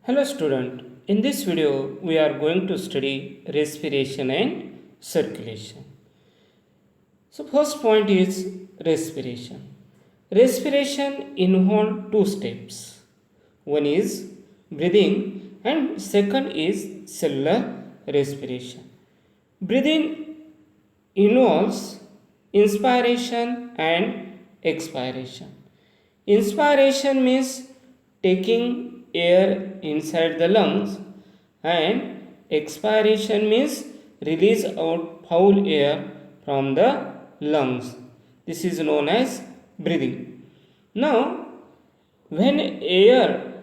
Hello student, in this video we are going to study respiration and circulation. So first point is respiration. Respiration involves two steps. One is breathing and second is cellular respiration. Breathing involves inspiration and expiration. Inspiration means taking air inside the lungs, and expiration means release out foul air from the lungs. This is known as breathing. Now, when air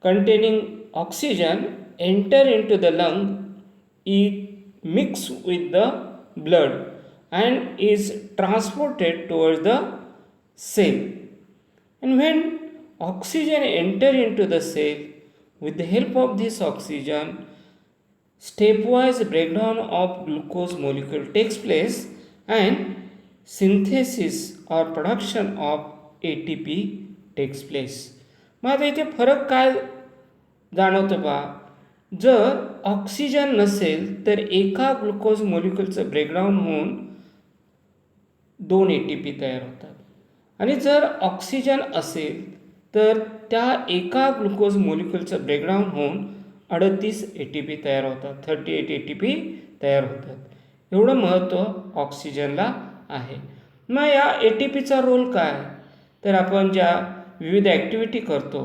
containing oxygen enter into the lung, it mix with the blood and is transported towards the cell. And when oxygen enter into the cell, with the help of this oxygen, stepwise breakdown of glucose molecule takes place and synthesis or production of ATP takes place. मग आता इथे फरक काय जाणवतो बा, जर oxygen नसेल तर एका ग्लुकोज मॉलिक्युलचं ब्रेकडाऊन होऊन 2 ATP तयार होतात आणि जर ऑक्सिजन असेल तर त्या एका ग्लुकोज मॉलिक्युलचं ब्रेकडाऊन होऊन 38 ATP तयार होतात, 38 ATP तयार होतात. एवढं महत्त्व ऑक्सिजनला आहे. मग या ATPचा रोल काय, तर आपण ज्या विविध ॲक्टिव्हिटी करतो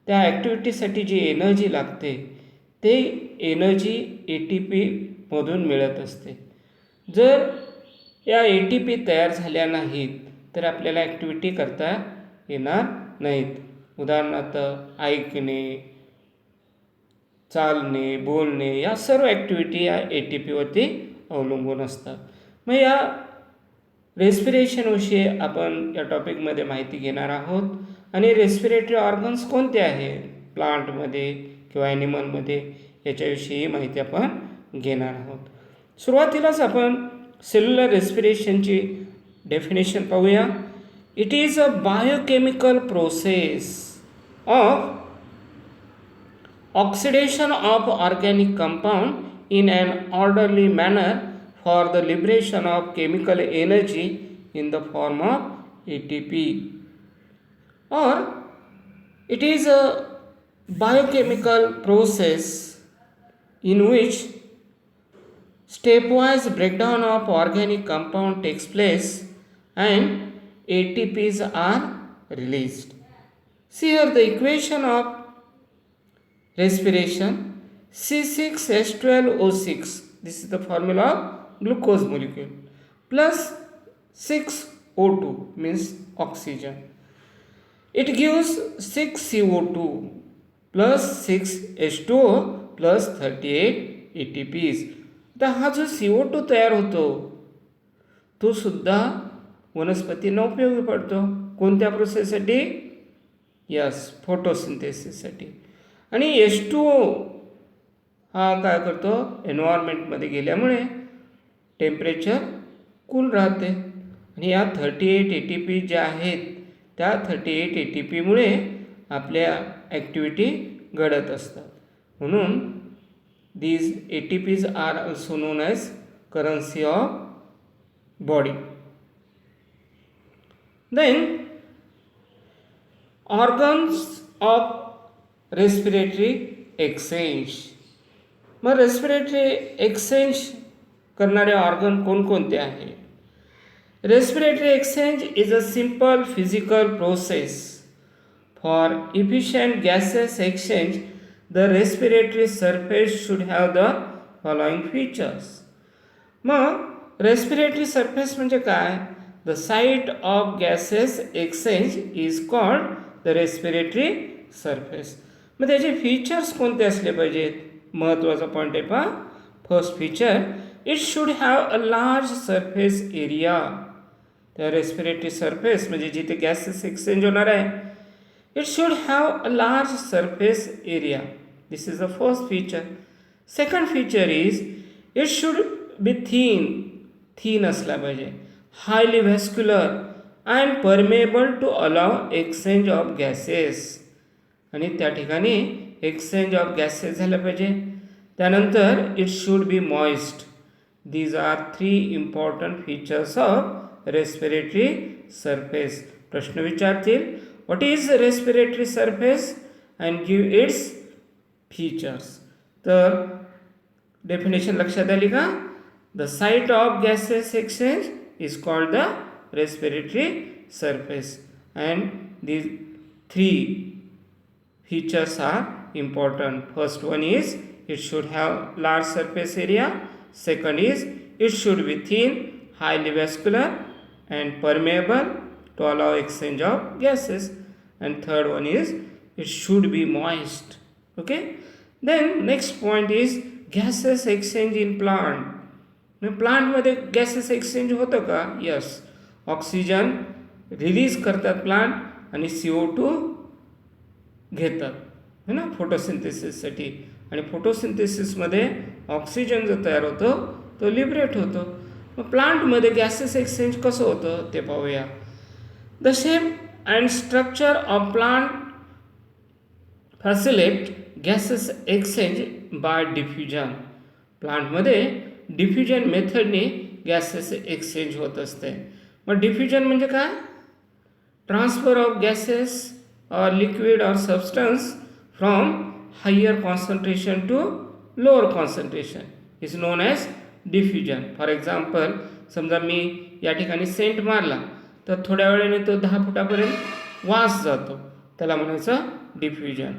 त्या ॲक्टिव्हिटीसाठी जी एनर्जी लागते ते एनर्जी ATP मधून मिळत असते. जर या ATP तयार झाल्या नाहीत तर आपल्याला ॲक्टिव्हिटी करता येणार नाहीत. उदाहरणार्थ ऐकणे, चालणे, बोलणे या सर्व ॲक्टिव्हिटी या ATPवरती अवलंबून असतात. मग या रेस्पिरेशनविषयी आपण या टॉपिकमध्ये माहिती घेणार आहोत. आणि रेस्पिरेटरी ऑर्गन्स कोणते आहेत प्लांटमध्ये किंवा ॲनिमलमध्ये याच्याविषयी माहिती आपण घेणार आहोत. सुरुवातीलाच आपण सेल्युलर रेस्पिरेशनची डेफिनेशन पाहूया. It is a biochemical process of oxidation of organic compound in an orderly manner for the liberation of chemical energy in the form of ATP, or it is a biochemical process in which stepwise breakdown of organic compound takes place and ATPs are released. See here the equation of respiration: C6H12O6, this is the formula of glucose molecule, plus 6O2 means oxygen. It gives 6CO2 plus 6H2O plus 38 ATPs. तर हा जो CO2 तयार होतो तो सुद्धा वनस्पतींना उपयोगी पडतो. कोणत्या प्रोसेससाठी? यस, फोटोसिंथेसिससाठी. आणि H2O हा काय करतो, एन्व्हायरमेंटमध्ये गेल्यामुळे टेम्परेचर कूल राहते. आणि या 38 ATP ज्या आहेत त्या 38 ATPमुळे आपल्या ॲक्टिव्हिटी घडत असतात. म्हणून these ATPs are also known as currency of body. Then organs of respiratory exchange. मग रेस्पिरेटरी एक्सचेंज करणारे ऑर्गन कोणकोणते आहे? Respiratory exchange is a simple physical process for efficient gases exchange. The respiratory surface should have the following features. मग respiratory surface म्हणजे काय? The site of gases exchange is called the respiratory surface. मग त्याचे features कोणते असले पाहिजेत? महत्त्वाचा point आहे पहा. First feature, it should have a large surface area. त्या रेस्पिरेटरी सरफेस म्हणजे जिथे गॅसेस एक्सचेंज होणार आहे, it should have a large surface area. This is the first feature. Second feature is it should be thin असला पाहिजे, highly vascular and permeable to allow exchange of gases. आणि त्या ठिकाणी exchange of gases झालं पाहिजे. त्यानंतर it should be moist. These are 3 important features of respiratory surface. प्रश्न विचारतील, what is respiratory surface and give its features. तर definition लक्षात आली का? The site of gases exchange is called the respiratory surface and these 3 features are important. First one is it should have large surface area. Second is it should be thin, highly vascular and permeable to allow exchange of gases. And third one is it should be moist. Okay. Then next point is gases exchange in plant. Plant मध्ये gases exchange होतं का? Yes. Oxygen release करतात plant आणि CO2 घेतात है ना फोटोसिंथेसिससाठी. आणि फोटोसिंथेसिसमध्ये oxygen जो तयार होतो तो लिबरेट होतो. मग प्लांटमध्ये गॅसेस एक्सचेंज कसं होतं ते पाहूया. The shape and structure of plant facilitate gases exchange bye diffusion. प्लांटमध्ये डिफ्युजन मेथडने गॅसेस एक्सचेंज होत असते. मग डिफ्युजन म्हणजे काय? Transfer of gases or liquid or substance from higher concentration to lower concentration is known as diffusion. For example, समजा मी या ठिकाणी Saint मारला तर थोड्या वेळाने तो 10 फुटापर्यंत वास जातो, त्याला म्हणायचं diffusion.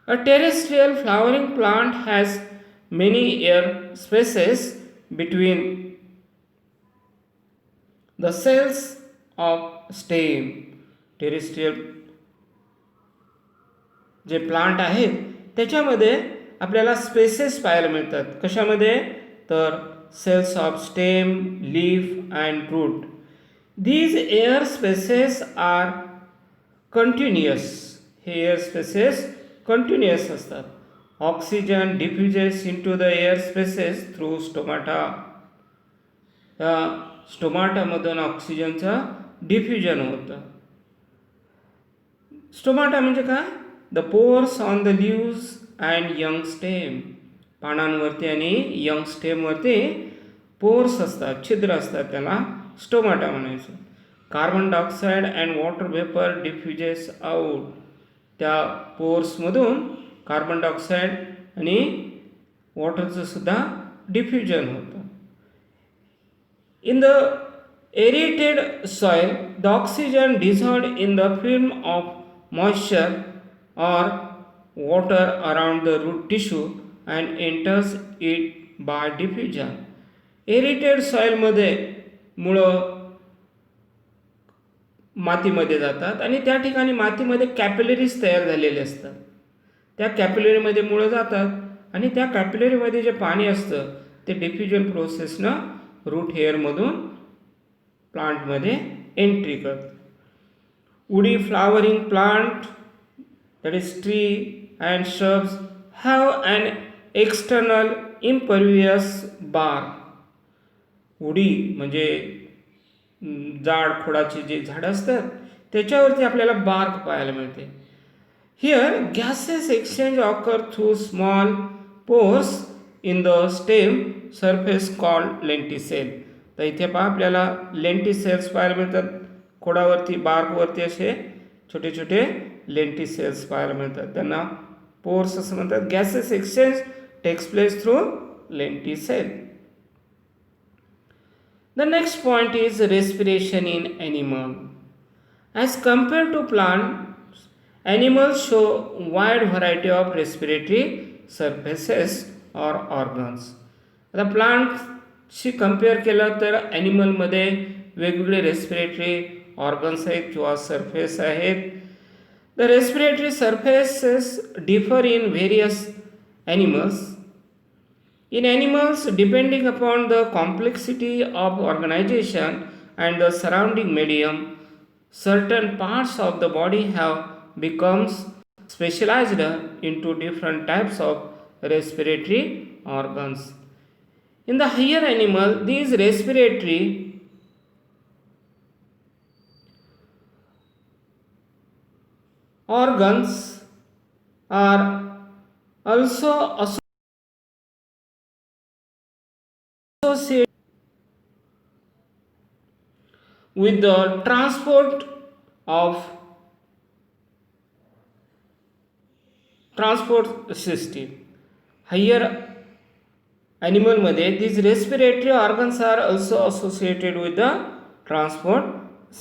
A terrestrial flowering plant has many air spaces between the cells of stem. Terrestrial जे प्लांट आहेत त्याच्यामध्ये आपल्याला स्पेसेस पाहायला मिळतात. कशामध्ये? तर cells of stem, leaf and root. These air spaces are continuous. हे एअर स्पेसेस कंटिन्युअस असतात. Oxygen diffuses into the air spaces through stomata. या स्टोमाटामधून ऑक्सिजनचं डिफ्युजन होतं. स्टोमाटा म्हणजे काय? The pores on the leaves and young stem. पानांवरती आणि young स्टेमवरती pores असतात, छिद्र असतात, त्याला स्टोमाटा म्हणायचं. Carbon dioxide and water vapour diffuses out. त्या पोर्समधून कार्बन डायऑक्साईड आणि वॉटरचं सुद्धा डिफ्युजन होतं. In the aerated soil the oxygen dissolved in the film of moisture or water around the root tissue and enters it by diffusion. Aerated soil मध्ये मुळं मातीमध्ये जातात आणि त्या ठिकाणी मातीमध्ये कॅपिलरीज तयार झालेले असतात. त्या कॅपिलरीमध्ये मुळं जातात आणि त्या कॅपिलरीमध्ये जे पाणी असतं ते डिफ्युजन प्रोसेसनं रूट हेअरमधून प्लांटमध्ये एंट्री करतं. Woody flowering plant, that is tree and shrubs, have an external impervious bark. Woody म्हणजे जाड खोडाची जी झाडं असतात त्याच्यावरती आपल्याला बार्क पाहायला मिळते. Here gases exchange occur through small pores in the stem surface called lenticel. तर इथे पहा आपल्याला लेंटिसेल्स पाहायला मिळतात. खोडावरती बार्कवरती असे छोटे छोटे लेंटिसेल्स पाहायला मिळतात, त्यांना पोर्स असं म्हणतात. Gases exchange takes place through lenticel. The next point is respiration in animal. As compared to plants, animals show wide variety of respiratory surfaces or organs. आता प्लांटशी कम्पेअर केलं तर ॲनिमलमध्ये वेगवेगळे रेस्पिरेटरी ऑर्गन्स आहेत किंवा सरफेस आहेत. The respiratory surfaces differ in various animals. In animals, depending upon the complexity of organization and the surrounding medium, certain parts of the body have become specialized into different types of respiratory organs. In the higher animal, these respiratory organs are also associated with the transport system. Higher ॲनिमलमध्ये these respiratory organs are also associated with the transport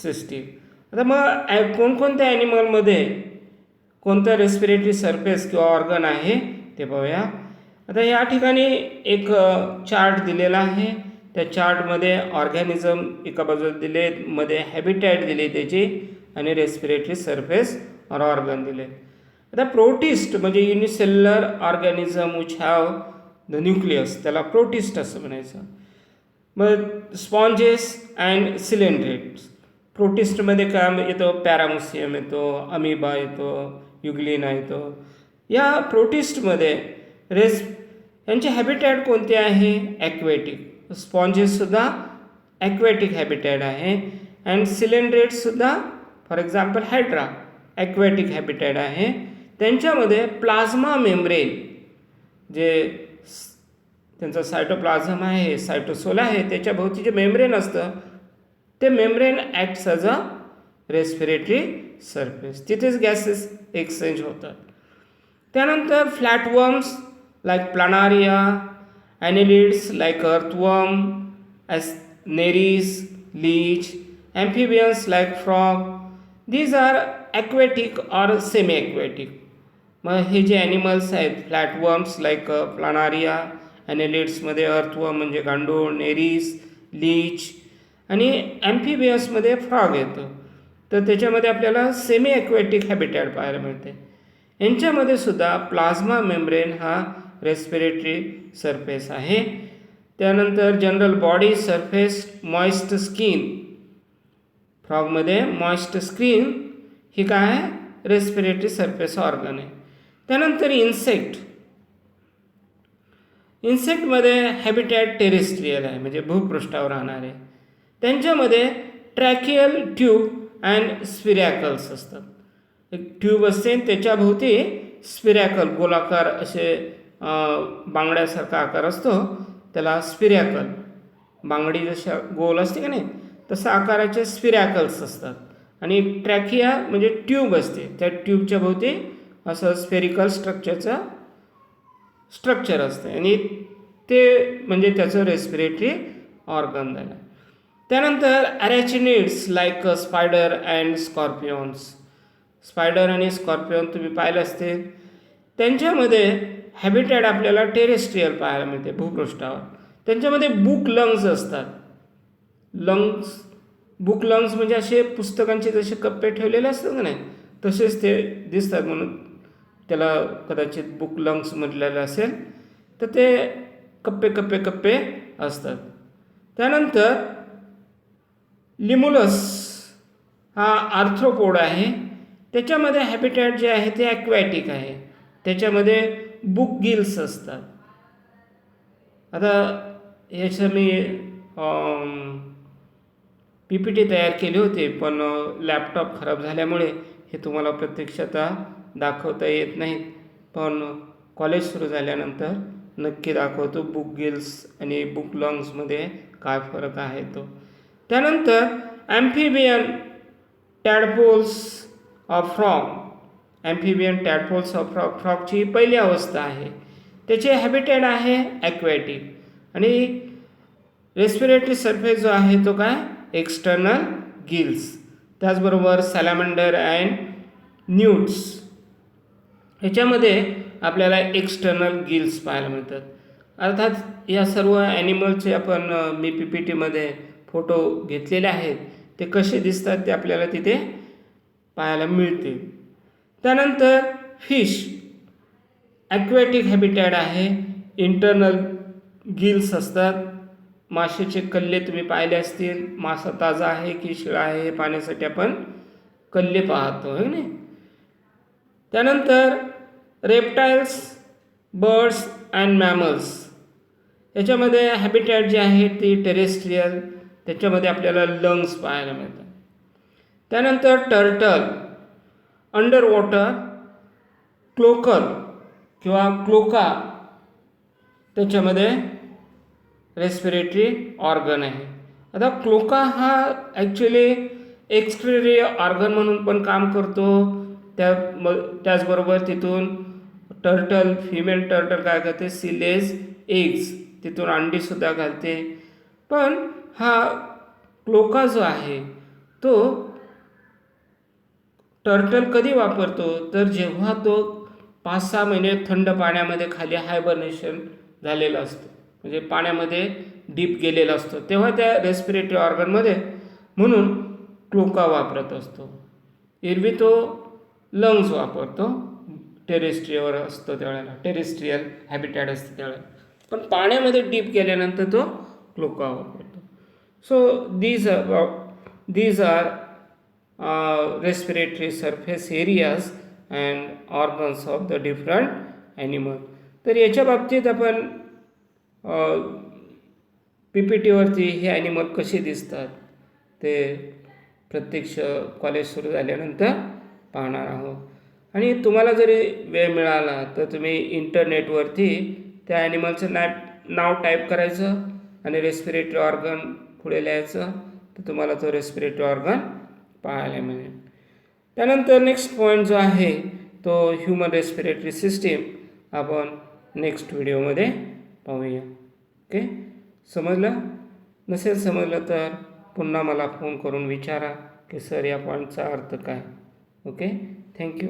system. आता मग कोणकोणत्या ॲनिमलमध्ये कोणतं respiratory surface किंवा organ आहे ते पाहूया. आता या ठिकाणी एक चार्ट दिलेला आहे. त्या चार्टमध्ये ऑर्गॅनिझम एका बाजूला दिले, मध्ये हॅबिटॅट दिले त्याची, आणि रेस्पिरेटरी सरफेस और ऑर्गन दिले. आता प्रोटिस्ट म्हणजे unicellular organism which have the nucleus, त्याला प्रोटिस्ट असं म्हणायचं. मग स्पॉन्जेस अँड सिलेंड्रेट्स. प्रोटिस्टमध्ये काय येतो? पॅरामुसियम येतो, अमिबा येतो, युग्लिना येतो. या प्रोटिस्टमध्ये यांचे हॅबिटॅट कोणते आहे? ॲक्वेटिक. स्पॉन्जेससुद्धा ॲक्वेटिक हॅबिटॅट आहे, अँड सिलेंड्रेट्ससुद्धा for example hydra aquatic habitat आहे. त्यांच्यामध्ये प्लाझ्मा मेम्ब्रेन, जे त्यांचं सायटोप्लाझम आहे, सायटोसोल आहे, त्याच्या भोवती जे मेम्ब्रेन असतं ते membrane acts as a respiratory surface. तिथेच गॅसेस एक्सचेंज होतात. त्यानंतर flatworms like planaria, annelids like earthworm, Nereis, leech, amphibians like frog, these are aquatic or semi aquatic. मग हे जे ॲनिमल्स आहेत, फ्लॅटवर्म्स लाईक प्लानारिया, ॲनिलिड्समध्ये अर्थवर्म म्हणजे गांडूळ, नेरीज, लीच, आणि ॲम्फिबियन्समध्ये फ्रॉग येतं. तर त्याच्यामध्ये आपल्याला सेमी ॲक्वेटिक हॅबिटॅट पाहायला मिळते. यांच्यामध्ये सुद्धा प्लाझ्मा मेम्ब्रेन हा रेस्पिरेटरी सरफेस आहे. त्यानंतर general body surface, moist skin. फ्रॉगमध्ये मॉइस्ट स्किन ही काय आहे? रेस्पिरेटरी सरफेस ऑर्गन आहे. त्यानंतर इन्सेक्टमध्ये हॅबिटॅट टेरेस्ट्रियल आहे, म्हणजे भूपृष्ठावर राहणारे. त्यांच्यामध्ये ट्रॅकियल ट्यूब अँड स्पिरॅकल्स असतात. एक ट्यूब असते, त्याच्याभोवती स्पिरॅकल, गोलाकार असे बांगड्यासारखा आकार असतो, त्याला स्पिरॅकल. बांगडी जशा गोल असते का नाही, तसं आकाराचे स्पिरॅकल्स असतात. आणि ट्रॅकिया म्हणजे ट्यूब असते, त्या ट्यूबच्या भोवती असं स्फेरिकल स्ट्रक्चर असते, आणि ते म्हणजे त्याचं रेस्पिरेटरी ऑर्गन झालं. त्यानंतर ॲरॅचिनिड्स लाईक स्पायडर अँड स्कॉर्पिओन्स. स्पायडर आणि स्कॉर्पिओन तुम्ही पाहिलं असतील. त्यांच्यामध्ये हॅबिटॅट आपल्याला टेरेस्ट्रियल पाहायला मिळते, भूपृष्ठावर. त्यांच्यामध्ये बुक लंग्स असतात. बुक लंग्स म्हणजे असे पुस्तकांचे जसे कप्पे ठेवलेले असतात का नाही, तसेच ते दिसतात, म्हणून त्याला कदाचित बुक लंग्स म्हटलेलं असेल. तर ते कप्पे असतात. त्यानंतर लिमुलस हा आर्थ्रोपोड आहे. त्याच्यामध्ये हॅबिटॅट जे आहे ते ॲक्वॅटिक आहे. त्याच्यामध्ये बुक गिल्स असतात. आता याचं मी PPT तयार केले होते, पण लॅपटॉप खराब झाल्यामुळे हे तुम्हाला प्रत्यक्षात दाखवता येत नाहीत. पण कॉलेज सुरू झाल्यानंतर नक्की दाखवतो बुक गिल्स आणि बुक लंग्समध्ये काय फरक आहे तो. त्यानंतर amphibian tadpoles of frog. Amphibian tadpoles of फ्रॉगची पहिली अवस्था आहे. त्याचे हॅबिटॅट आहे ॲक्वॅटिक, आणि रेस्पिरेटरी सरफेस जो आहे तो काय? External gills. त्याचबरोबर सॅलामंडर अँड न्यूट्स ह्याच्यामध्ये आपल्याला एक्सटर्नल गिल्स पाहायला मिळतात. अर्थात या सर्व ॲनिमलचे आपण मी PPTमध्ये फोटो घेतलेले आहेत, ते कसे दिसतात ते आपल्याला तिथे पाहायला मिळते. त्यानंतर फिश ॲक्वॅटिक हॅबिटॅट आहे, इंटरनल गिल्स असतात. माशाचे कल्ले तुम्ही पाहिले असतील. मासा ताजा आहे की शिळा आहे हे पाहण्यासाठी आपण कल्ले पाहतो, है नाही. त्यानंतर रेप्टाइल्स, बर्ड्स अँड मॅमल्स याच्यामध्ये हॅबिटॅट जे आहे ते टेरेस्ट्रियल. त्याच्यामध्ये आपल्याला लंग्स पाहायला क्लोकल किंवा क्लोका त्याच्यामध्ये रेस्पिरेटरी ऑर्गन आहे. आता क्लोका हा ॲक्च्युली एक्सक्रिटरी ऑर्गन म्हणून पण काम करतो. त्याचबरोबर तिथून टर्टल, फिमेल टर्टल काय करते, सिलेज एग्स, तिथून अंडीसुद्धा घालते. पण हा क्लोका जो आहे तो टर्टल कधी वापरतो, तर जेव्हा तो 5-6 महिने थंड पाण्यामध्ये खाली हायबर्नेशन झालेलं असतं, म्हणजे पाण्यामध्ये डीप गेलेला असतो, तेव्हा त्या रेस्पिरेटरी ऑर्गनमध्ये म्हणून क्लोका वापरत असतो. एरवी तो लंग्स वापरतो, टेरेस्ट्रियलवर असतो त्यावेळेला, टेरेस्ट्रियल हॅबिटॅट असतं त्यावेळेला. पण पाण्यामध्ये डीप गेल्यानंतर तो क्लोका वापरतो. So these are respiratory surface areas and organs of the different animal. तर याच्या बाबतीत आपण PPT हे ॲनिमल कसे दिसतात ते प्रत्यक्ष कॉलेज सुरू झाल्यानंतर पाहणार आहोत. आणि तुम्हाला जरी वेळ मिळाला तर तुम्ही इंटरनेटवरती त्या ॲनिमलचं नाव टाईप करायचं आणि रेस्पिरेटरी ऑर्गन पुढे लिहायचं, तर तुम्हाला तो रेस्पिरेटरी ऑर्गन पाहायला मिळेल. त्यानंतर नेक्स्ट पॉईंट जो आहे तो ह्युमन रेस्पिरेटरी सिस्टीम आपण नेक्स्ट व्हिडिओमध्ये पाहूया. ओके, समजलं? नसेल समजलं तर पुन्हा मला फोन करून विचारा की सर या पॉईंटचा अर्थ काय. Okay, thank you.